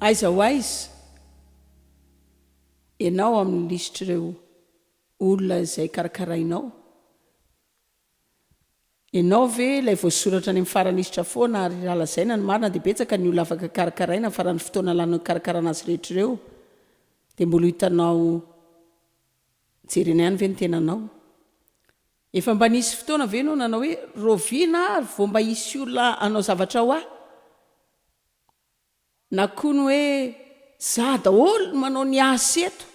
aiza ho aiza ianao amin'ny listr'ireo olona izay karakarainao ianao ve ilay voasoratra any amin'ny faralistra foana ary ralazaina ny marina dia betsaka ny olona afaka karakaraina fa raha ny fotoana lany karakarana azy rehetra ireo dia mbola hitanao jerena ihany ve ny tenanao efa mba nisy fotoana ve no nanao hoe roviana ary vao mba hisy olona anao zavatra ho na koa ny hoe za daholo manao ny asa eto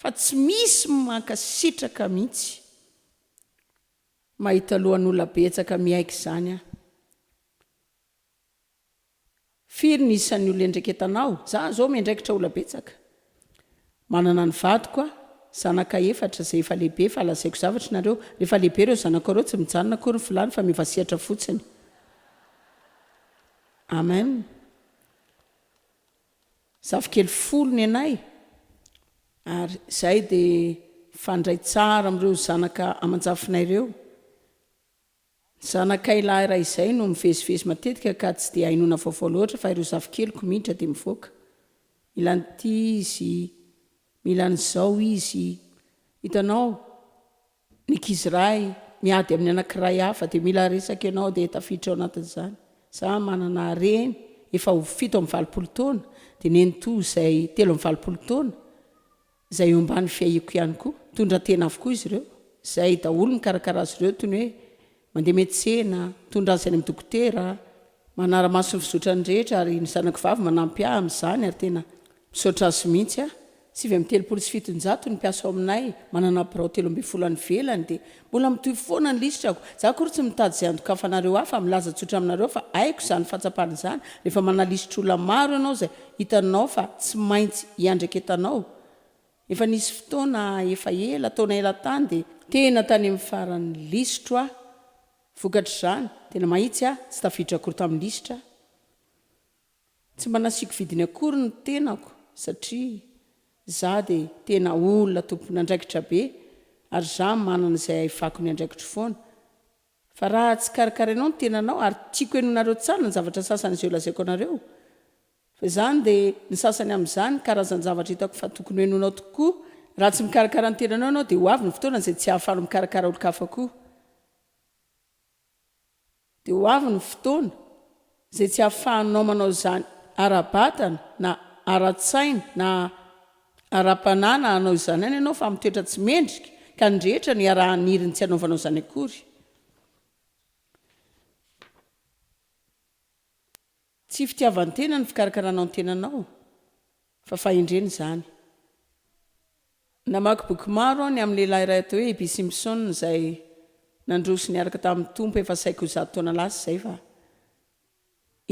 fa tsy misy mankasitraka mihitsy mahita lohan'olona betsaka miaika izany firy ny isan'ny olona endraiketanao za zao miandraikitra olona betsaka manana ny vadiko zanaka efatra zay efa lehibe fa lazaiko zavatra nareo rehefa lehibe reo zanakareo tsy mijanona kory ny filany fa mivasihatra fotsiny amen zavikely 10 ny anay ary zay dia fandray tsara amin'ireo zanaka amanjafinay ireo zanakay lahy raha izay no mivezivezy matetika ka tsy dia hainona vaovao loatra fa ireo zavikelyko miditra dia mivoaka mila nyty izy mila nyzao izy hitanao nikiziray miady amin'ny anankiray hafa dia mila resaka ianao dia tafiditra ao anatin'izany za manana reny efa ho 7 amin'ny 20 taona dia nenito izay 3 amin'ny 20 taona izay eo ambany fiahiako ihany koa tondra tena avokoa izy ireo izay daholo mikarakara azy ireo toy ny hoe mandeha metsena tondra azy any amin'ny dokotera manara-maso ny fizotra ny rehetra ary ny zanako vavy manampy ahy amin'izany ary tena misaotra azy mihitsy 7 ny mpiasa ao aminay manana birao 13 velany dia mbola mitoy foana ny listrako za kory tsy mitady izay andokafanareo hafa milaza tsotra aminareo fa aiko izany fahatsapana izany rehefa manalisitra olona maro ianao izay hitanao fa tsy maintsy hiandraiketanao efa nisy fotoana efa ela taona ela tany dia tena tany amin'ny faran'ny listro vokatra izany tena mahitsy tsy tafiditra akory tamin'ny listra tsy mba nasiako vidiny akory ny tenako satria za dia tena olona tompony andraikitra be ary za manana izay ahifako ny andraikitra foana fa raha tsy karakarainao ny tenanao ary tiako enonareo tsara ny zavatra sasany izay lazaiko anareo fa izany dia ny sasany amin'izany karazany zavatra hitako fa tokony enonao tokoa raha tsy mikarakara ny tenanao ianao dia ho avy ny fotoana izay tsy hahafalo mikarakara olo-kafa koa dia ho avy ny fotoana izay tsy hahafahanao manao izany ara-batana na ara-tsaina na ara-panana anao izany any ianao fa mitoetra tsy mendrika ka ny rehetra ny arahaniriny tsy hanaovanao izany akory tsy fitiavan-tena ny fikarakaranao ny tenanao fa fahendreny izany namaky boky maro ny amin'ny lehilahy iray atao hoe Ebi Simpson izay nandroso niaraka tamin'ny tompo efa saiko 100 taona lasa izay fa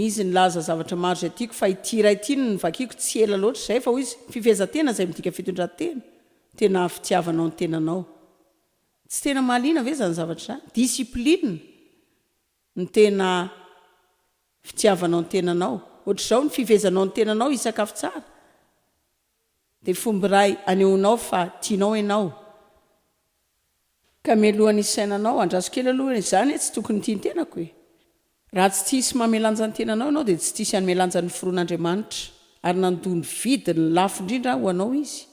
izy nilaza zavatra maro izay tiako fa ity iray ity no nivakiako tsy ela loatra izay fa ho izy fifehezan-tena izay midika fitondran-tena tena fitiavanao ny tenanao tsy tena mahaliana ve zany zavatra izany disipline ny tena fitiavanao ny tenanao ohatr'izao ny fifehezanao ny tenanao isakafo tsara dia fomba iray aneonao fa tianao ianao ka mialohan'ny sainanao andraso kely aloha izany tsy tokony tia ny tenako raha tsy tisy mamelanja ny tenanao ianao dia tsy tisy anymelanja ny foron'Andriamanitra ary nandony vidiny lafo indrindra ho anao izy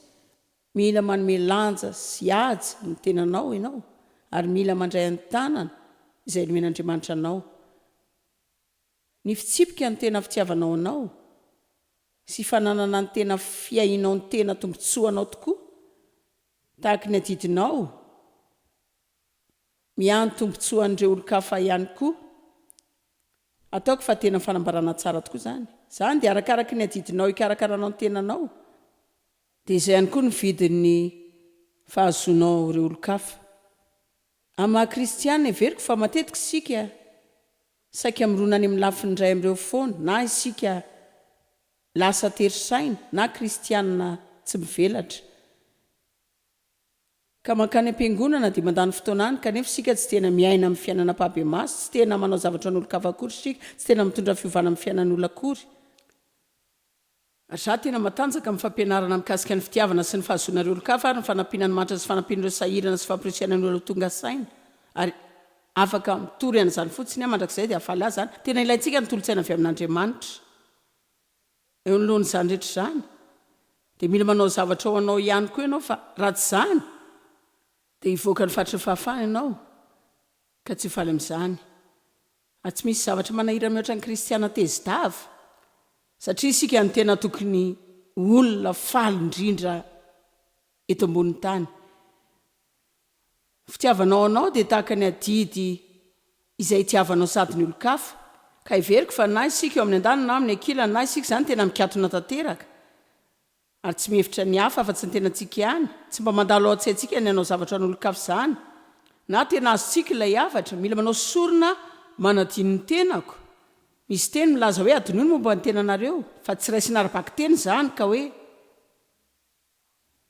mila manomelanja sy aja ny tenanao ianao ary mila mandray ny tanana izay nomen'Andriamanitra anao ny fitsipika ny tena fitiavanao anao sy fananana ny tena fiahinao ny tena tombontsoanao tokoa tahaka ny adidinao miany tombontsoan'ireo olo-kafa ihany koa ataoko fa tena fanambarana tsara tokoa izany dia arakaraka ny adidinao hikarakaranao ny tenanao dia izay ihany koa ny vidin'ny fahazonao ireo olo-kafa amin'ny maha-kristianina everiko fa matetika isika saika mironany amin'ny lafiny iray amin'ireo foana na isika lasa terisaina na kristianina tsy mivelatra ka mankany am-piangonana dia mandany fotoana any kanefa isika tsy tena miaina amin'ny fiainana pabe maso tsy tena manao zavatra n'olo-kafa akory sika tsy tena mitondra fiovana amin'ny fiainan'olona akory za tena matanjaka amin'ny fampianarana mikasika ny fitiavana sy ny fahazonareo olo-kafa ary ny fanampiana ny manitra sy fanampian'ireo sahirana sy fampirisianany olona tonga saina ary afaka mitory an'izany fotsiny mandrakizay dia afaly azy zany tena ilayntsika ny tolotsaina avy amin'Andriamanitra eo ny lohany zany rehetra zany dia mila manao zavatra ao anao ihany koa ianao fa raha tsy zany dia hivoaka ny fatra fahafahana ianao ka tsy faly amin'izany. Tsy misy zavatra manahira mihoatra ny kristiana tezi-dava satria isika ny tena tokony olona faly indrindra eto ambonin'ny tany. Fitiavanao anao dia tahaka ny adidy izay tiavanao sady ny olo-kafa ka iveriko fa na isika eo amin'ny andanina na amin'ny ankilany na isika zany tena mikatona tanteraka ary tsy mihevitra ny hafa afa-tsy ny tena antsika ihany, tsy mba mandalo ao an-tsaintsika ny anao zavatra n'olo-kafa zany na tena azontsika ilay havatra. Mila manao sorona manadino ny tenako. Misy teny milaza hoe adinono momba ny tenanareo fa tsy ray sinara-baky teny zany ka hoe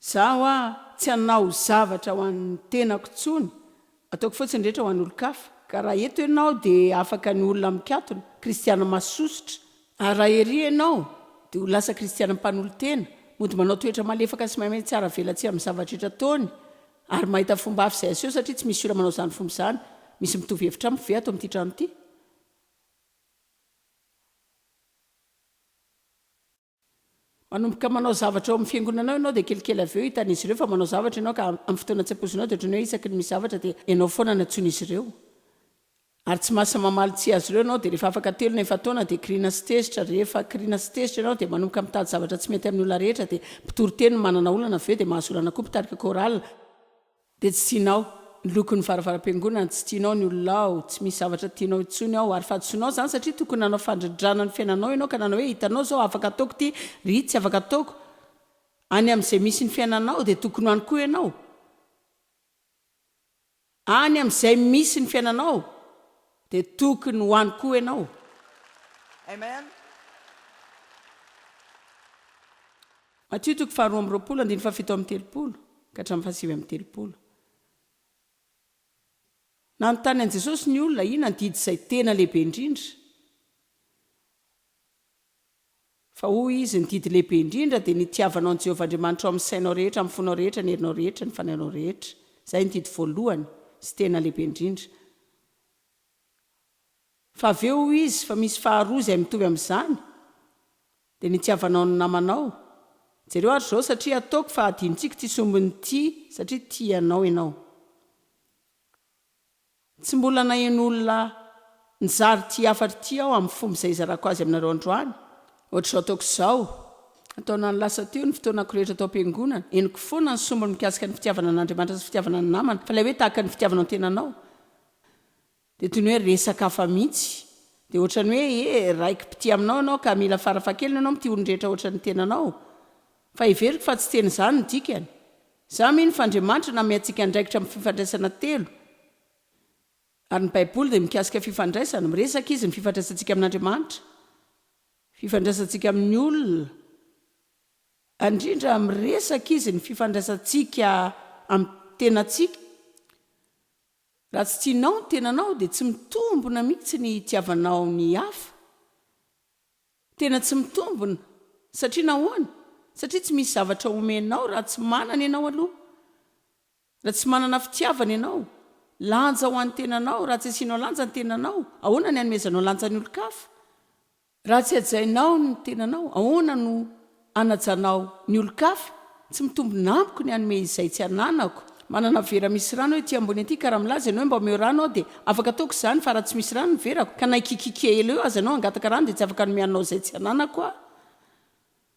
zaho tsy hanao zavatra ho an'ny tenako tsony, ataoko fotsiny rehetra ho an'ny olo-kafa. Ka raha eto ianao dia afaka ny olona mikatona kristiana masosotra, ary raha ery ianao dia ho lasa kristiana mpanolo-tena mody manao toetra malefaka sy mahay tsara velatsy amin'ny zavatra rehetra ataony ary mahita fomba hafa izay aseho satria tsy misy olona manao zany fomba izany. Misy mitovy hevitra amiko ve ato amin'ity trano ity? Manomboka manao zavatra ao amin'ny fiangonanao ianao dia kelikely avy eo hitan'izy ireo fa manao zavatra ianao ka amin'ny fotoana tsy ampozinao dia ohatrany hoe isaky ny misy zavatra dia ianao foana ny antsoin'izy ireo. Ary tsy masa mamaly-tsy azy ireo ianao dia rehefa afaka telo na efataona dia kriana sy tezitra. Rehefa kriana sy tezitra ianao dia manomboka mitady zavatra tsy mety amin'ny olona rehetra dia mpitoro teny no manana olana avy eo dia mahazo olana koa mpitarika korala dia tsy tianao ny lokon'ny varavaram-piangonana, tsy tianao ny olonao, tsy misy zavatra tianao intsony ao ary fahadisoanao zany satria tokony nanao fandrindrana ny fiainanao ianao ka nanao hoe hitanao zao afaka ataoko ty ry tsy afaka ataoko any amin'izay misy ny fiainanao dia tokony hoany koa ianao any amin'izay misy ny fiainanao dia tokony hoany koa ianao. Amen. Matio 2:7-7 ka hatramin'ny 7-7. Na ny tany an' Jesosy ny olona ina ny didy izay tena lehibe indrindra. Fa hoy izy ny didy lehibe indrindra dia ny tiavanao an Jehovah Andriamanitra ao amin'ny sainao rehetra, amin'ny fonao rehetra, ny herinao rehetra, ny fanahinao rehetra. Izay ny didy voalohany sy tena lehibe indrindra. Fa avy eo izy fa misy faharoa izay mitovy amin'izany dia ny tiavanao ny namanao. Jereo ary izao satria ataoko fa adinontsika ty sombiny ty satria tianao ianao. Tsy mbola nahen'olona nizary ty afatra ty aho amin'ny fomba izay izarako azy aminareo androany. Ohatra izao ataoko izao, ataona ny lasa teo ny fotoanako rehetra atao am-piangonana, henoko foana ny sombiny mikasika ny fitiavana an'Andriamanitra sy fitiavana ny namana, fa ilay hoe tahaka ny fitiavanao ny tenanao. Dia toy ny hoe resaka hafa mihitsy. Dia ohatrany hoe raiky pity aminao ianao ka mila farafahakeliny ianao mity olon-drehetra ohatra ny tenanao. Fa iveriko fa tsy teny izany ny dikany. Za mino fa Andriamanitra namey antsika andraikitra amin'ny fifandraisana telo. Ary ny Baiboly dia mikasika fifandraisana, miresaka izy ny fifandraisantsika amin'Andriamanitra, fifandraisantsika amin'ny olona, indrindra miresaka izy ny fifandraisantsika amin'ny tenantsika. Raha tsy tianao ny tenanao dia tsy mitombona mihitsy ny tiavanao ny hafa. Tena tsy mitombona satria nahoana? Satria tsy misy zavatra omenao raha tsy manana ianao aloha. Raha tsy manana fitiavana ianao, lanja ho an'ny tenanao, raha tsy asianao lanja ny tenanao, ahoana ny anomezanao lanja ny olo-kafa? Raha tsy ajainao ny tenanao, ahoana no anajanao ny olo-kafa? Tsy mitombona amiko ny anome izay tsy ananako. Manana vera misy rano hoe ty ambony aty ka raha milaza ianao hoe mba omeo rano ao dia afaka ataoko izany fa raha tsy misy rano ny verako ka na ikikike elo eo azy ianao angataka rano dia tsy afaka nomeanao izay tsy ananako aho.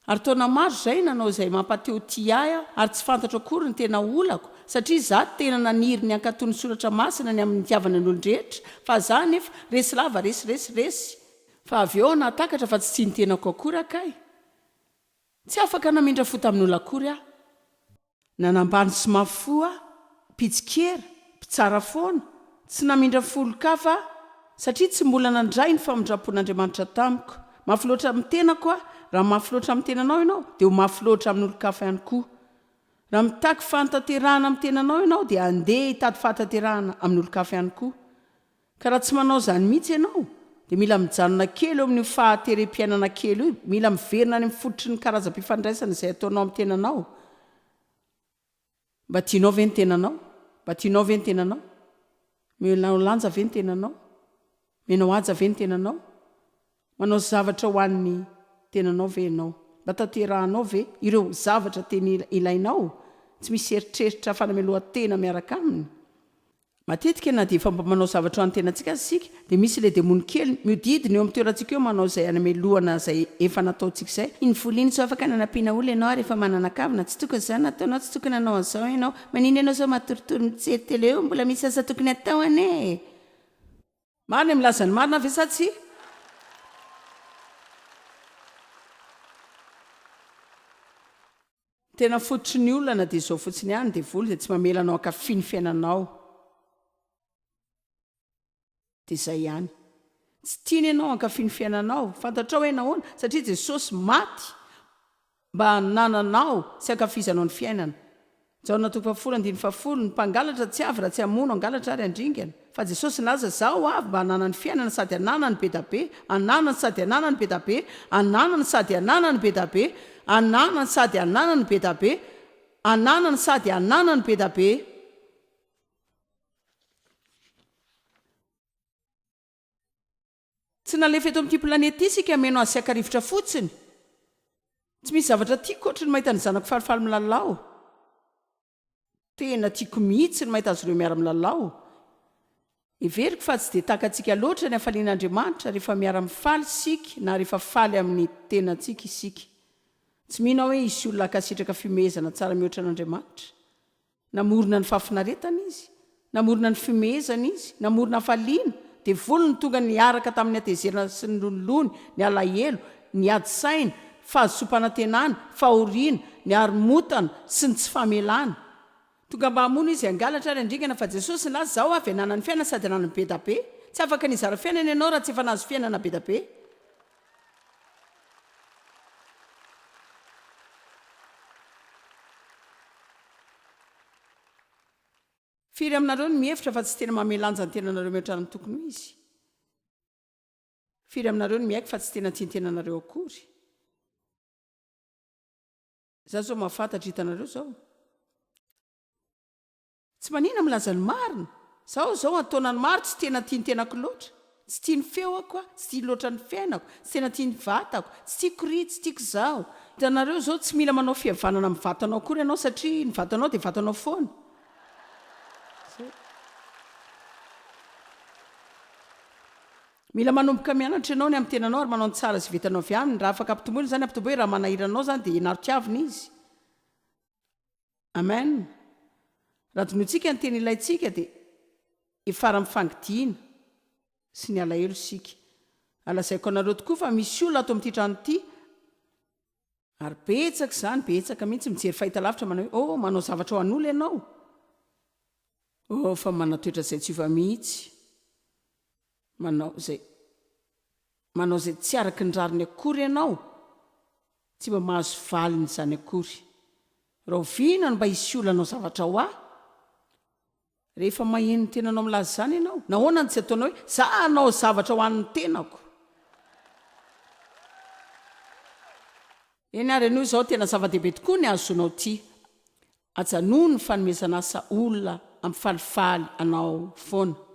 Ary taona maro izay nanao izay mampateo ty ahy ary tsy fantatro akory ny tena olako satria za tena naniry ny ankatony soratra masina ny amin'ny tiavana ny olon-drehetra fa za nefa resy lava resy fa avy eo natakatra fa tsy tia ny tenako akory akay. Tsy afaka namindra fo tamin'ny olona akory aho. Nanambany sy mafoa, pitsikera, pitsara foana, tsy namindra folo-kafa satria tsy mbola nandray ny famindrapon'Andriamanitra tamiko. Mafy loatra amin'ny tenako aho. Raha mafy loatra amin'ny tenanao ianao dia ho mafy loatra amin'ny olo-kafa ihany koa. Raha mitaky fantanterahana amin'ny tenanao ianao dia andeha hitady fantanterahana amin'ny olo-kafa ihany koa. Ka raha tsy manao izany mihitsy ianao dia mila mijanona kely eo amin'ny fahaterem-piainana kely io, mila miverina any amin'ny fototry ny karazam-pifandraisana izay ataonao amin'ny tenanao. Mba tianao ve ny tenanao? Mba tianao ve ny tenanao? Menao lanja ve ny tenanao? Menao aja ve ny tenanao? Manao zavatra ho an'ny tenanao ve ianao mba taterahanao ve ireo zavatra teny ilainao tsy misy eritreritra fanamelohan-tena miaraka aminy matetika na dia efa manao zavatra ho an'ny tenantsika sika dia misy ilay demony kely miodidina eo amin'ny toerantsika eo manao izay anamelohana izay efa nataontsika izay Infoliany so afaka nanampiana olona ianao rehefa manana kavina tsy tokony izany nataonao tsy tokony nanao an'izao ianao manino ianao zao matoritory mijery tele eo mbola misy asa tokony atao ane marina milazany marina ve sa tsy tena fototry ny olona na dia izao fotsiny ihany dia voly dia tsy mamelanao akafi ny fiainanao dia izay ihany tsy tiany ianao ankafi ny fiainanao fantatrao hoe nahoana satria Jesosy maty mba hanananao sy ankafizanao ny fiainana jaona 7:10 ny mpangalatra tsy avy raha tsy hamono angalatra ary andringana fa Jesosy laza zaho avy mba hananany fiainana sady hananany be da be hananany sady hananany be da be hananany sady hananany be da be hananany sady hananany be da be hananany sady hananany be da be tsy nalefa eto amin'ity planety isika meno asiakarivotra fotsiny tsy misy zavatra tiako ohatry ny mahita ny zanako falifaly milalao tena tiako mihitsy ny mahita azy ireo miara-milalao everiko fa tsy dia takantsika loatra ny hafalian'Andriamanitra rehefa miara-mifaly sika na rehefa faly amin'ny tenantsika isika tsy mihina hoe isy olona akasitraka fimehezana tsara mihoatra an'Andriamanitra namorona ny fafinaretana izy namorona ny fimehezana izy namorona faliana dia voly ny tonga niaraka tamin'ny atezerana sy ny lolony ny alahelo ny adi-saina fahazosopana tenana fahoriana ny aromotana sy ny tsy famelana tonga mba hamono izy angalatra ary andringana fa Jesosy laza zaho avy hananany fiainana sady hananany be da be tsy afaka nizara fiainana ianao raha tsy efa nahazo fiainana be da be firy aminareo ny mihevitra fa tsy tena mamelanja ny tenanareo mihoatra ny tokony ho izy firy aminareo ny miaiky fa tsy tena tiany tenanareo akory za zao mahafantatra hitanareo zao tsy manina milaza ny marina zao ataonany maro tsy tena tiany tenako loatra tsy tiany feoako tsy tia loatra ny fiainako tsy tena tiany vatako tsy tiako ry tsy tiako zao hitanareo zao tsy mila manao fihavanana amin'ny vatanao akory ianao satria ny vatanao dia vatanao foana mila manomboka mianatra ianao ny amin'ny tenanao ary manao ny tsara sy vetanao avy aminy raha afaka ampitomboina zany ampitombo hoe raha manahiranao zany dia enaro-tiavina izy amen raha donoitsika ny teny ilayntsika dia efara mifangidiana sy ny alahelo sika alazaiko anareo tokoa fa misy olona ato amin'ity trano ity ary betsaka izany betsaka mihitsy mijery fahitalavitra manao hoe manao zavatra ho an'olo ianao fa manatoetra izay tsy ova mihitsy manao zay tsy araky ny rariny akory ianao tsy mba mahazo valiny izany akory raha ovinano mba hisy olonanao zavatra ho rehefa maheno ny tenanao milaza izany ianao nahoanany tsy ataonao hoe za anao zavatra ho an'ny tenako eny ary anio izao tena zava-dehibe tokoa ny azonao ity ajanono ny fanomezana asa olona ampifalifaly anao foana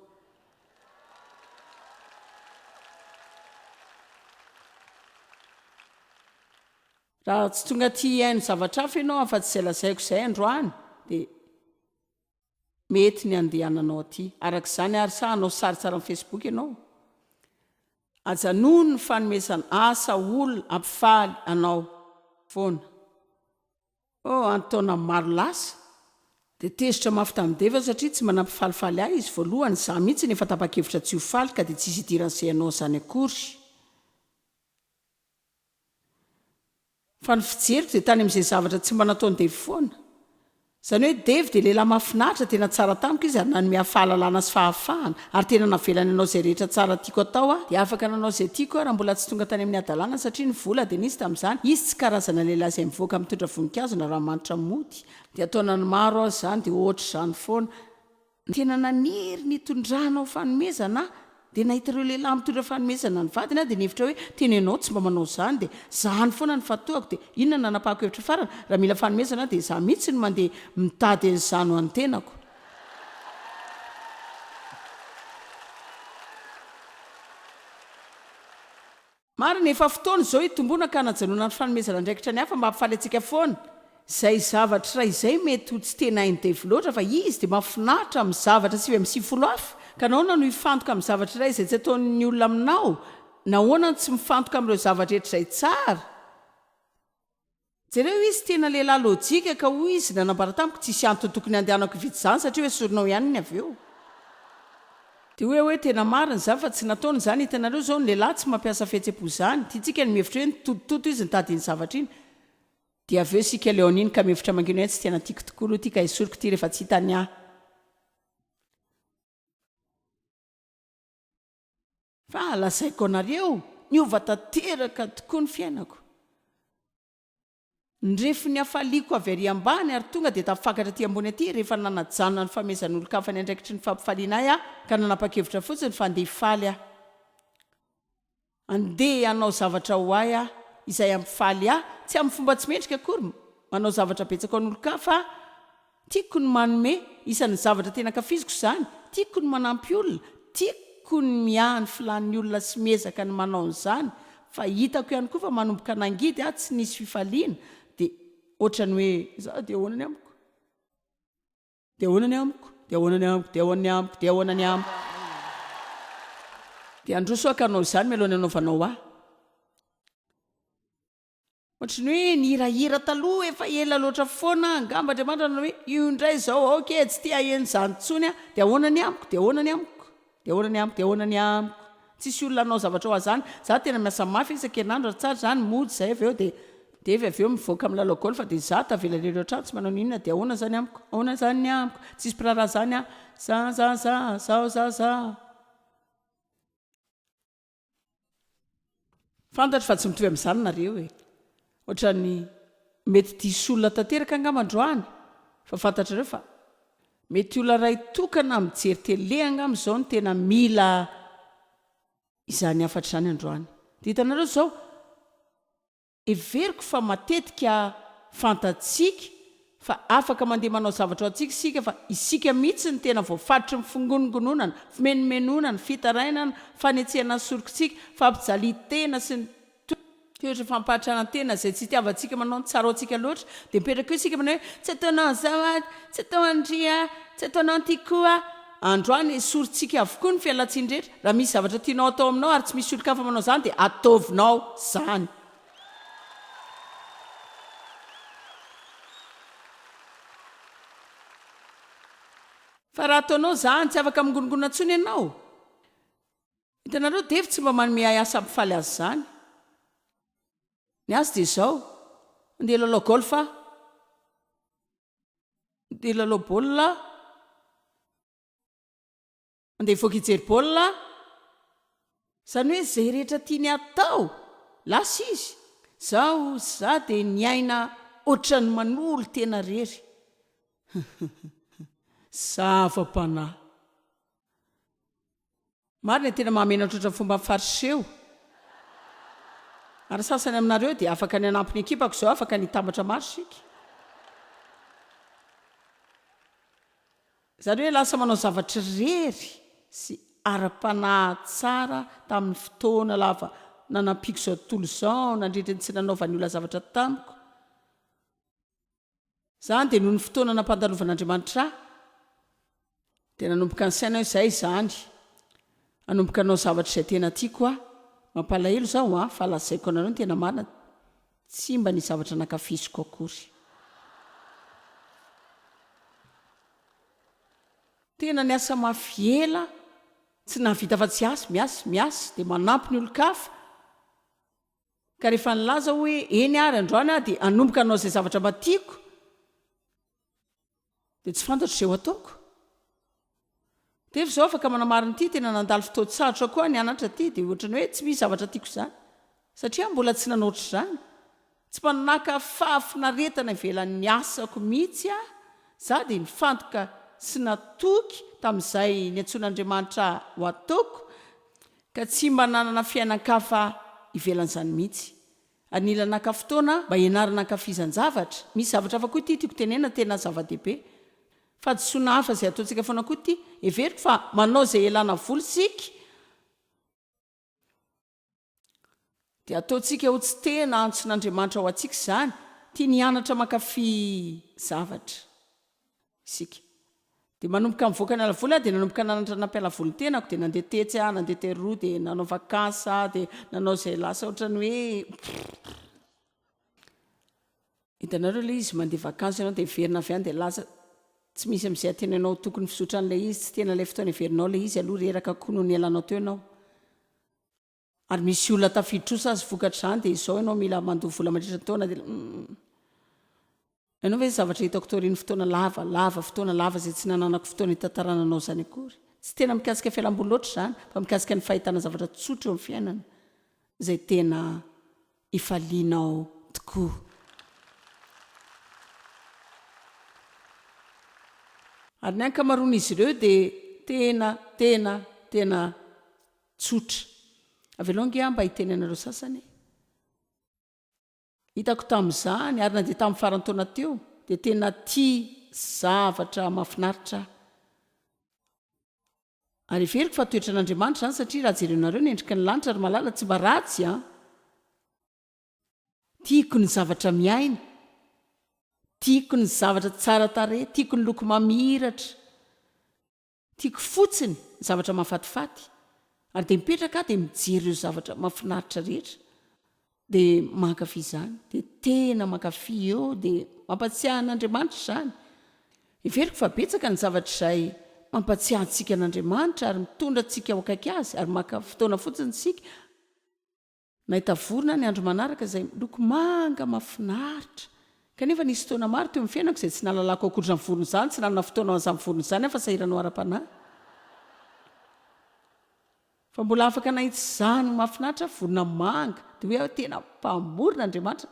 raha tsy tonga ty haino zavatra hafa ianao afa-tsy izay lazaiko izay androany dia mety ny andehananao aty arak'izany ary sa anao saritsara amin'ny Facebook ianao ajanono ny fanomezana asa olona ampifaly anao foana antaona maro lasa dia tezitra mafy tamindeva satria tsy manampifalifaly ahy izy voalohany za mihitsy nefa tapa-kevitra tsy ho faly ka dia tsisy idiran'izay anao zany akory fa ny fijeriko dia tany amin'izay zavatra tsy mba nataony Devy foana izany hoe Devy dia lehilahy mahafinaritra tena tsara tamiko izy ary nanome fahalalana sy fahafahana ary tena navelany anao izay rehetra tsara tiako atao dia afaka nanao izay tiako raha mbola tsy tonga tany amin'ny adalana satria ny vola dia nisy tamin'izany izy tsy karazana lehilahy izay mivoaka mitondra voninkazo na rahamanitra mody dia ataonany maro azy izany dia ohatra izany foana tena naniry nitondranao fanomezana dia nahita ireo lehilahy mitondra fanomezana ny vadina dia nihevitra hoe tena ianao tsy mba manao izany dia zahany foana ny fatoako dia inona nanapahako hevitra farana raha mila fanomezana dia za mihitsy ny mandeha mitady an'izany ho an-tenako marina efa fotoana zao itombona ka najanona ny fanomezana ndraikitra ny hafa mba hampifaly antsika foana zay zavatra izay mety ho tsy tena hain-devo loatra fa izy dia mahafinaritra amin'ny zavatra 7 hafa ka nahoana no hifantoka amin'ny zavatra iray izay tsy ataon'ny olona aminao nahoana no tsy mifantoka amin'ireo zavatra rehetra izay tsara jereo izy tena lehilahy lojika ka hoy izy nanambara tamiko tsisy anto tokony andehanako hividy izany satria hoe sorinao ihany ny avy eo dia hoe tena marina zany fa tsy nataony izany hitanareo zao ny lehilahy tsy mampiasa fihetsem-po izany tia tsika ny mihevitra hoe nitototo izy nitadiny zavatra iny dia avy eo sika leoniny ka mihevitra mangino hoe tsy tena tiako tokoa aloha tia ka esoriko ty rehefa tsy hitany ahy fa lazaiko anareo niova tanteraka tokoa ny fiainako nyrefo ny hafaliako avy ary ambany ary tonga dia tafakatra ty ambony aty rehefa nanajanona ny famezan'olo-kafa ny andraikitry ny fampifalianay aho ka nanapa-kevitra fotsiny fa andeha hifaly aho andeha hanao zavatra ho ay aho izay ampifaly aho tsy amin'ny fomba tsy mendrika akory manao zavatra betsaka an'olo-kafa tiako ny manome isan'ny zavatra tena kafiziko izany tiako ny manampy olona tiako ny miahany filan'ny olona sy miezaka ny manao n'izany fa hitako ihany koa fa manomboka nangidy aho tsy nisy fifaliana dia ohatrany hoe za dia ahoanany amiko dia ahoanany amiko dia ahoanany amiko dia ahoanany amiko dia ahoanany amiko dia androso akanao izany mialohan'ny anaovanao ahy ohatrany hoe nihirahira taloha efa ela loatra foana angamba-Andriamanitra nanao hoe io indray zao oke tsy tia aheny izany ntsony a dia ahoanany amiko dia ahoanany amiko dia ahoanany amiko dia ahoanany amiko tsisy olona anao zavatra ho azany za tena miasa mafy isan-kerinandro ary tsara zany mody zay avy eo dia avy eo mivoaka amin'ny lalao fa dia za tavela lery ohatrany tsy manao ninona dia ahoana zany amiko ahoana zany amiko tsisy mpiraharaha zany a za fantatra fa tsy mitovy amin'izany nareo ohatrany mety diso olona tanteraka angambandroany fa fantatrareo fa mety olona ray tokana mijery tele angamba zao no tena mila izany afatra izany androany dia hitanareo zao everiko fa matetika fantatsika fa afaka mandeha manao zavatra ao atsika sika fa isika mihitsy ny tena voafatry mifongonongononana fimenomenonana fitarainana fanetsehana sorokitsika fampijalitena sy ny toetra fampahatranantena zay tsy itiavantsika manao ny tsara ao atsika loatra dia mipetraka eo isika manao hoe tsy ataonao zao tsy atao andria tsy ataonao anty koa androany sorintsika avokoa ny fialatsiny rehetra raha misy zavatra tianao atao aminao ary tsy misy olo-kafa manao zany dia ataovinao zany fa raha ataonao zany tsy afaka mingonongona ntsony ianao hitanareo devy tsy mba manome asa ampifaly azy zany ny azy dia zao andeha lalao golfa andeha lalao baolina andeha hivoaka hijery baolina zany hoe zay rehetra tiany atao lasa izy zao za dia niaina ohatrany manolo tena rery zava-panahy marina tena mahamenatra ohatrany fomba mifariseho ary sasany aminareo dia afaka ny anampiny ekipako zao afaka nitambatra maro sika zany hoe lasa manao zavatra rery sy ara-panahy tsara tamin'ny fotoana lava nanampiko zao tontolo izao nandrindriny tsy nanaovany olona zavatra tamiko zany dia noho ny fotoana nampandanovan'Andriamanitra dia nanomboka ny saina izay zany nanomboka anao zavatra izay tena tiako a mampalahelo zao a fa lazaiko anareo ny tena marina tsy mba ny zavatra nakafisiko akory tena ny asa mafiela tsy navita fa tsy miasy dia manampy ny olo-kafa ka rehefa nilaza hoe eny ary androany a dia anomboka anao izay zavatra matiako dia tsy fantatro izay ho ataoko dia zao afaka manamariny ity tena nandalo fotoatsarotra koa ny anatra ty dia ohatrany hoe tsy misy zavatra tiako izany satria mbola tsy nanaotra izany tsy manaka fahafinaretana ivelan'ny asako mihitsy a za dia nifantoka sy natoky tamin'izay ny antsoin'Andriamanitra ho ataoko ka tsy mba nanana fiainan-kafa ivelan'izany mihitsy anila naka fotoana mba ianarana ankafizan-javatra misy zavatra afa koa ity tiako tenena tena zava-dehibe fa disoana hafa izay ataontsika foana koa ity everiko fa manao izay elana volosika dia ataontsika ho tsy tena antson'Andriamanitra ao antsika izany tia nianatra makafy zavatra isika dia manomboka mivoaka ny alavola dia nanomboka nanatra nampialavoly tenako dia nandeha tetsy nandeha teroa dia nanao vakansa dia nanao izay lasa ohatrany hoe hitanareo ilay izy mandeha vakansa ianao dia verina avy any dia lasa tsy misy amin'izay atena ianao tokony fisotran'ilay izy tsy tena ilay fotoana iverinao ilay izy aloha reraka koa no ny alanao teo ianao ary misy olona tafiditra azy vokatra izany dia izao ianao mila mandoha vola mandritra taona dia ianao ve zavatra hitako toriny fotoana lava fotoana lava izay tsy nananako fotoana hitantarananao izany akory tsy tena mikasika fialam-boly loatra izany fa mikasika ny fahitana zavatra tsotra eo amin'ny fiainana izay tena ifalianao tokoa. Ary ny ankamaroan'izy ireo dia tena tsotra. Avelao nge mba hitenenareo sasany. Hitako tamin'izany ary na dia tamin'ny farantaona teo dia tena tia zavatra mahafinaritra. Ary veriko fa toetra n'Andriamanitra izany satria raha jerenareo ny endriky ny lanitra ary malala tsy mba ratsy a. Tiako ny zavatra miaina. Tiako ny zavatra tsara tarehy, tiako ny loko mamiratra. Tiako fotsiny ny zavatra mahafatifaty. Ary dia mipetraka dia mijery ireo zavatra mahafinaritra rehetra. Dia mankafy izany, dia tena mankafy eo dia mampatsiahy an'Andriamanitra izany. Iveriko fa betsaka ny zavatra izay mampatsiahy antsika an'Andriamanitra ary mitondra antsika ho akaiky azy ary maka fotoana fotsiny isika. Nahita vorona ny andro manaraka izay loko manga mahafinaritra. Kanefa nisy fotoana maro teo amin'ny fiainako izay tsy nahalalako akoatra ny vorona izany, tsy nanana fotoana amin'izany vorona izany fa sahiranao ara-panahy. Fa mbola afaka nahitsy izany mahafinaritra vorona manga dia hoe tena mpamorona Andriamanitra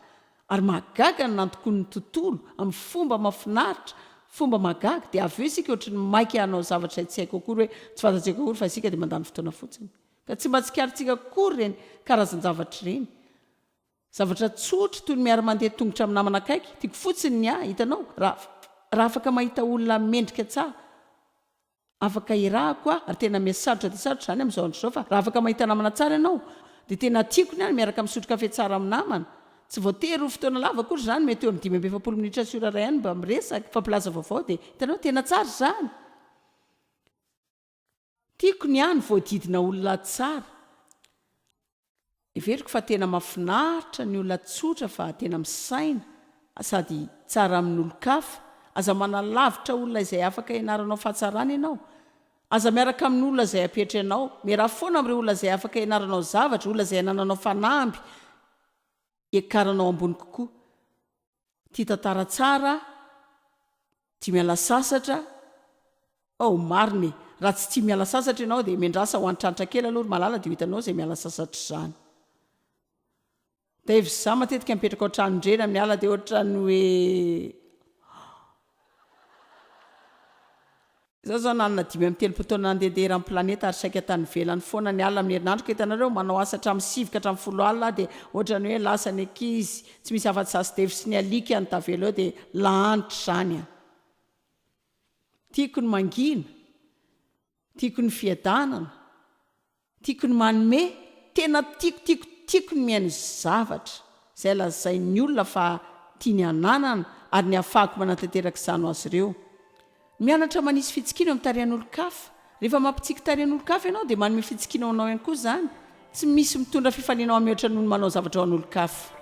ary magaga ny nantoko ny tontolo amin'ny fomba mahafinaritra, fomba magaga dia avy eo isika ohatry ny maika hanao zavatra tsy haiko akory hoe tsy fantatsika akory fa isika dia mandany fotoana fotsiny. Ka tsy mba tsikarintsika akory ireny karazan-javatra ireny. Zavatra tsotra toy ny miara-mandeha tongotra amin'ny namana akaiky, tiako fotsiny ny hitanao raha afaka mahita olona mendrika tsara. Afaka irahako ary tena miasarotra dia sarotra izany amin'izao andro izao fa raha afaka mahita namana tsara ianao dia tena tiako ny miaraka misotro kafe tsara amin'ny namana. Tsy voatery ho fotoana lava akory izany mety eo amin'ny 5-7 minitra sy ora iray ihany mba miresaka fampilaza vaovao dia hitanao tena tsara izany. Tiako ny voadidina olona tsara. Everiko fa tena mahafinaritra ny olona tsotra fa tena misaina sady tsara amin'ny olon-kafa. Aza manalavitra olona izay afaka ianaranao fahatsarana ianao. Aza miaraka amin'ny olona izay apetranao, miarah foana amin'ireo olona izay afaka ianaranao zavatra, olona izay anananao fanamby, ekaranao ambony kokoa. Tia tantara tsara, tia miala sasatra. Mariny, raha tsy tia miala sasatra ianao dia mendrasa ho antrantra kely aloha malala dia hitanao izay miala sasatra izany. Dia efa izaho matetika mipetraka ao an-tranondrena miala dia ohatrany hoe izaho zao nanana 5-7 taona nandehandeha eran'ny planeta ary saika tany velany foana ny alina amin'ny herinandro ka hitanareo manao asa hatramin'ny 7 ka hatramin'ny 10 alina dia ohatrany hoe lasa ny ankizy tsy misy afa-tsy sasy-devy sy ny alika ny tavela eo dia lanitra izany a. Tiako ny mangina, tiako ny fiadanana, tiako ny manome, tena tiako ny mihaino zavatra izay lazain'ny olona fa tia ny ananana ary ny ahafahako manatanteraka izany ho azy ireo. Mianatra manisy fitsikina amin'ny tarihan'olon-kafa. Rehefa mampitsiky tarihan'olon-kafa ianao dia manome fitsikina ao anao ihany koa izany. Tsy misy mitondra fifalianao amin'ny ohatran'ny manao zavatra ho an'olon-kafa.